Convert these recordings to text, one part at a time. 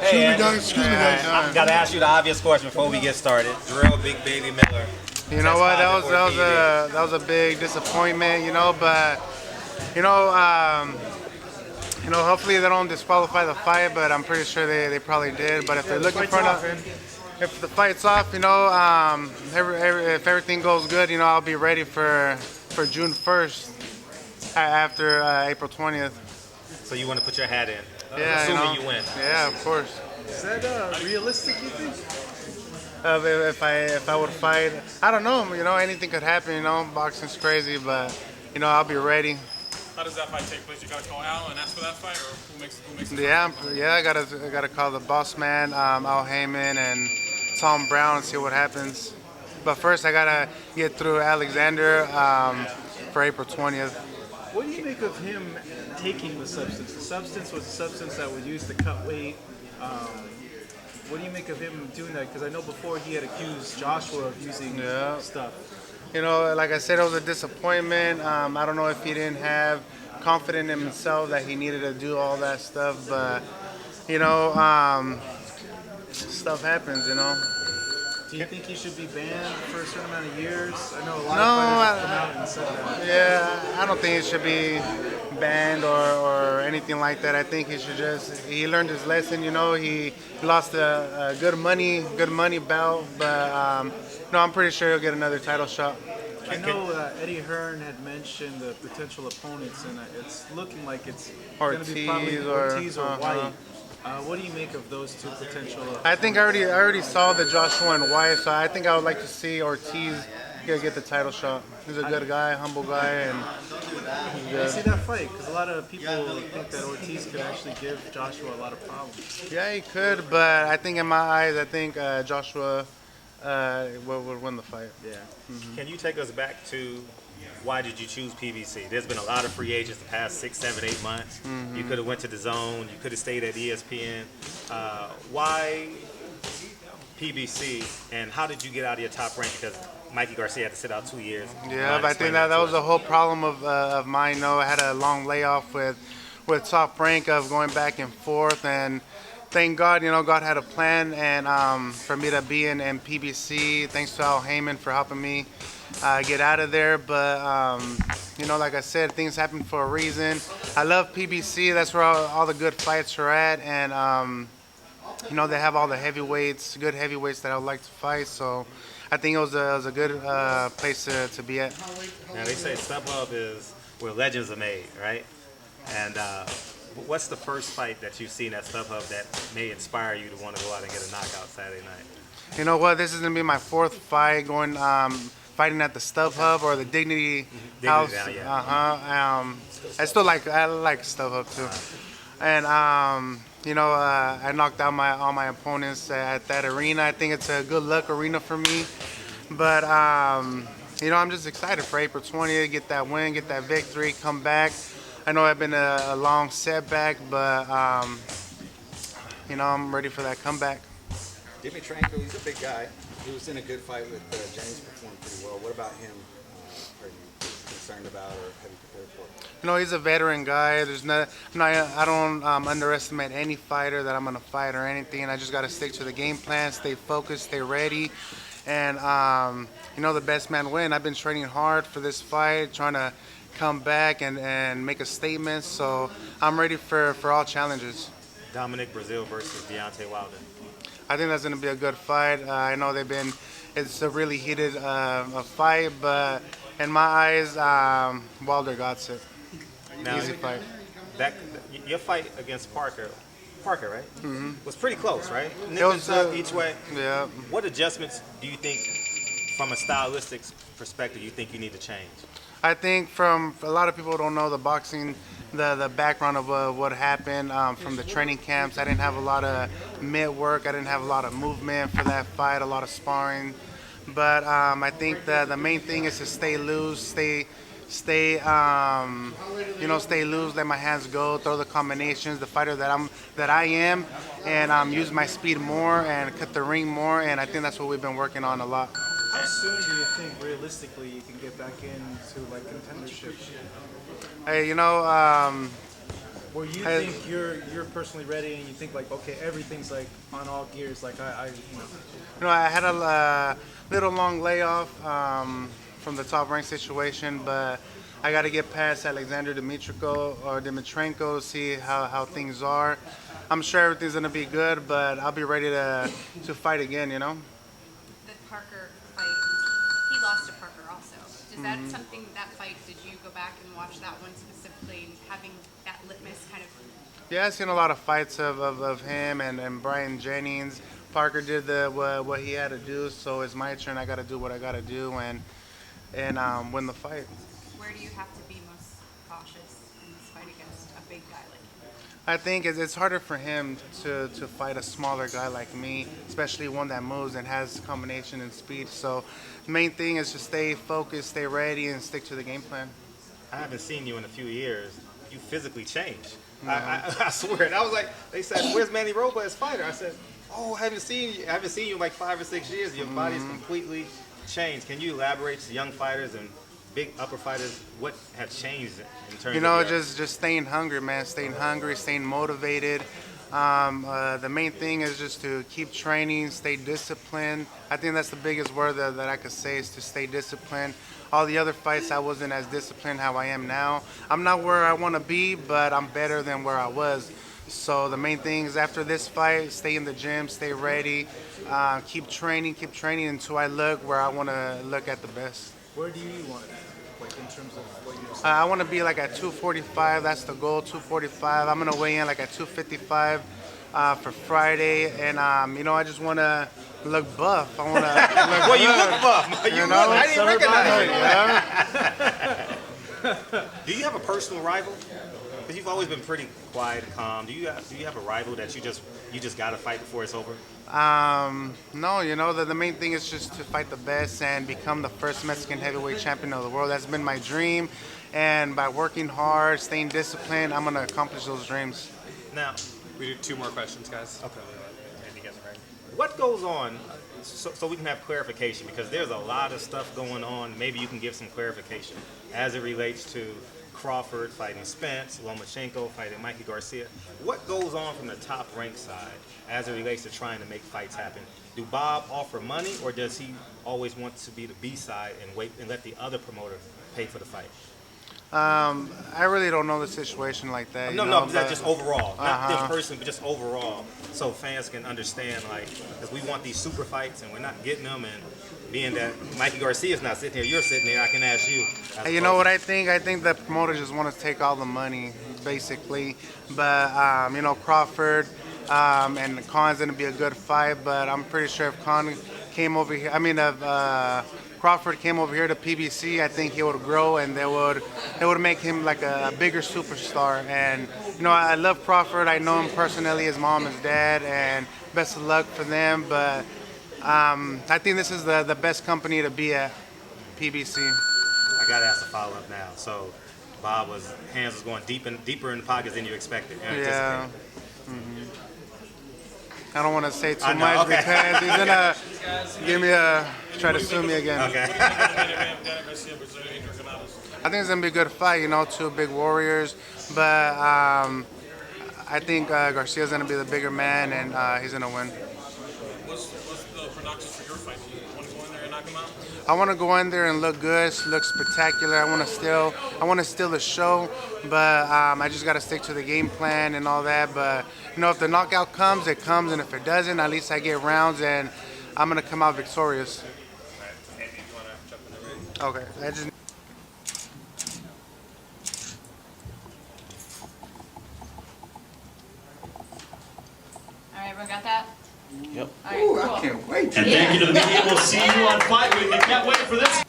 Excuse me, guys. Excuse me, guys. I gotta ask you the obvious question before we get started. Drill Big Baby Miller. You know what? That was a big disappointment. But you know, hopefully they don't disqualify the fight. But I'm pretty sure they probably did. But if they're looking for if the fight's off, if everything goes good, I'll be ready for June 1st after April 20th. So you want to put your hat in? Yeah, assuming you win. Yeah, of course. Is that realistic, you think? If I would fight, I don't know. Anything could happen. Boxing's crazy, but I'll be ready. How does that fight take place? You gotta call Al and ask for that fight, or who makes it? Yeah. I gotta call the boss man, Al Heyman, and Tom Brown and see what happens. But first, I gotta get through Alexander for April 20th. What do you make of him taking the substance? The substance was a substance that was used to cut weight. What do you make of him doing that? Because I know before he had accused Joshua of using stuff. Like I said, it was a disappointment. I don't know if he didn't have confidence in himself that he needed to do all that stuff, but stuff happens. Do you think he should be banned for a certain amount of years? I know a lot of fighters have come out and said that. Yeah, I don't think he should be banned or anything like that. I think he learned his lesson. He lost a good money bout, but I'm pretty sure he'll get another title shot. I know Eddie Hearn had mentioned the potential opponents, and it's looking like it's going to be probably Ortiz or White. What do you make of those two potential? I think I already saw the Joshua and White, so I think I would like to see Ortiz get the title shot. He's a good guy, humble guy, and he's good. I see that fight because a lot of people think that Ortiz could actually give Joshua a lot of problems. Yeah, he could, but I think in my eyes, Joshua would win the fight. Yeah. Mm-hmm. Can you take us back to why did you choose PBC? There's been a lot of free agents the past 6, 7, 8 months. Mm-hmm. You could have went to the Zone. You could have stayed at ESPN. Why PBC? And how did you get out of your top rank? Because Mikey Garcia had to sit out 2 years. Yeah, but I think that was the whole problem of mine. I had a long layoff with Top Rank of going back and forth, and thank God, God had a plan, and for me to be in PBC. Thanks to Al Heyman for helping me get out of there. But like I said, things happen for a reason. I love PBC. That's where all the good fights are at, and they have all the good heavyweights that I would like to fight. So I think it was a good place to be at. Now they say StubHub is where legends are made, right? And what's the first fight that you've seen at StubHub that may inspire you to want to go out and get a knockout Saturday night? You know what? This is gonna be my 4th fight going fighting at the StubHub or the Dignity House. Now, yeah. I like StubHub too, and I knocked out all my opponents at that arena. I think it's a good luck arena for me, but I'm just excited for April 20th, get that win, get that victory, come back. I know I've been a long setback, but I'm ready for that comeback. Dimitrenko, he's a big guy. He was in a good fight with James, performed pretty well. What about him? Are you concerned about, or have you prepared for? He's a veteran guy. I don't underestimate any fighter that I'm gonna fight or anything. I just gotta stick to the game plan, stay focused, stay ready, and the best man win. I've been training hard for this fight, trying to come back and make a statement. So I'm ready for all challenges. Dominic Brazil versus Deontay Wilder. I think that's going to be a good fight. I know it's a really heated fight, but in my eyes, Wilder got it. Now, easy fight. Your fight against Parker, right? Mm-hmm. Was pretty close, right? It was each way. Yeah. What adjustments do you think, from a stylistic perspective, you think you need to change? I think from a lot of people don't know the boxing, the background of what happened from the training camps. I didn't have a lot of mid work. I didn't have a lot of movement for that fight, a lot of sparring. But I think the main thing is to stay loose, stay loose, let my hands go, throw the combinations, the fighter that I am, and use my speed more and cut the ring more. And I think that's what we've been working on a lot. How soon do you think realistically you can get back into contendership? Hey, Where you think you're personally ready and you think like, okay, everything's like on all gears. Like I had a little long layoff from the top rank situation, but I got to get past Dimitrenko to see how things are. I'm sure everything's gonna be good, but I'll be ready to fight again. The Parker fight, he lost to Parker also. Is that something, that fight, did you go back and watch that one specifically, and having that litmus kind of? Yeah, I've seen a lot of fights of him and Brian Jennings. Parker did what he had to do, so it's my turn. I got to do what I got to do and win the fight. Where do you have to be most cautious in this fight against a big guy like him? I think it's harder for him to fight a smaller guy like me, especially one that moves and has combination and speed. So the main thing is to stay focused, stay ready, and stick to the game plan. I haven't seen you in a few years. You physically changed. I swear. And I was like, they said, "Where's Manny Roba as fighter?" I said, "Oh, I haven't seen you in like 5 or 6 years. Your body's completely changed." Can you elaborate to young fighters and big upper fighters what have changed in terms of just staying hungry, man. Staying hungry, staying motivated. The main thing is just to keep training, stay disciplined. I think that's the biggest word that I could say is to stay disciplined. All the other fights, I wasn't as disciplined how I am now. I'm not where I want to be, but I'm better than where I was. So the main thing is after this fight, stay in the gym, stay ready, keep training until I look where I want to look at the best. where do you want to be? Like in terms of what you're saying? I want to be like at 245. That's the goal, 245. I'm gonna weigh in like at 255 for Friday, and I just want to look buff. I want to look well, you look buff. You look. I didn't recognize you. Do you have a personal rival? Because you've always been pretty quiet and calm. Do you have a rival that you just got to fight before it's over? No, the main thing is just to fight the best and become the first Mexican heavyweight champion of the world. That's been my dream, and by working hard, staying disciplined, I'm gonna accomplish those dreams. Now, We do 2 more questions, guys. okay. And you guys are ready. What goes on, so we can have clarification, because there's a lot of stuff going on. Maybe you can give some clarification as it relates to Crawford fighting Spence, Lomachenko fighting Mikey Garcia. What goes on from the top rank side as it relates to trying to make fights happen? Do Bob offer money, or does he always want to be the B side and wait and let the other promoter pay for the fight? I really don't know the situation like that. No, that's just overall. Not this person, but just overall. So fans can understand, because we want these super fights and we're not getting them. And being that Mikey Garcia's not sitting here, you're sitting here, I can ask you. You know what I think? I think the promoters just want to take all the money, basically. But, Crawford and Khan's going to be a good fight. But I'm pretty sure if Khan came over here, Crawford came over here to PBC, I think he would grow, and they would make him like a bigger superstar. And I love Crawford. I know him personally, his mom, his dad, and best of luck for them. But I think this is the best company to be at, PBC. I gotta ask a follow-up now. So Bob's hands was going deeper in the pockets than you expected. Yeah. I don't want to say too much because he's gonna try to sue me again. Okay. I think it's gonna be a good fight. 2 big warriors, but I think Garcia's gonna be the bigger man, and he's gonna win. What's the prognosis for your fight? Do you want to go in there and knock him out? I want to go in there and look good, look spectacular. I want to steal the show, but I just got to stick to the game plan and all that. But if the knockout comes, it comes, and if it doesn't, at least I get rounds, and I'm gonna come out victorious. Andy, you want to jump in the ring? Okay, I just. All right, everyone got that? Yep. All right, cool. I can't wait. And thank you to the media. We'll see you on Fight Week. I can't wait for this.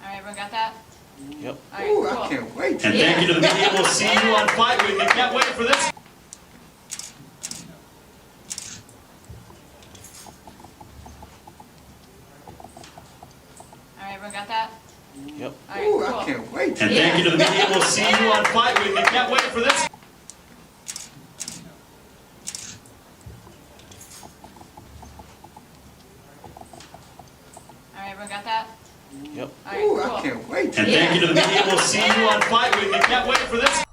All right, everyone got that? Yep. All right, cool. I can't wait. And thank you to the media. We'll see you on Fight Week. I can't wait for this. All right, everyone got that? Yep. All right, cool. I can't wait. And thank you to the media. We'll see you on Fight Week. I can't wait for this. All right, And thank you to the media. We'll see you on Fight Week. I can't wait for this.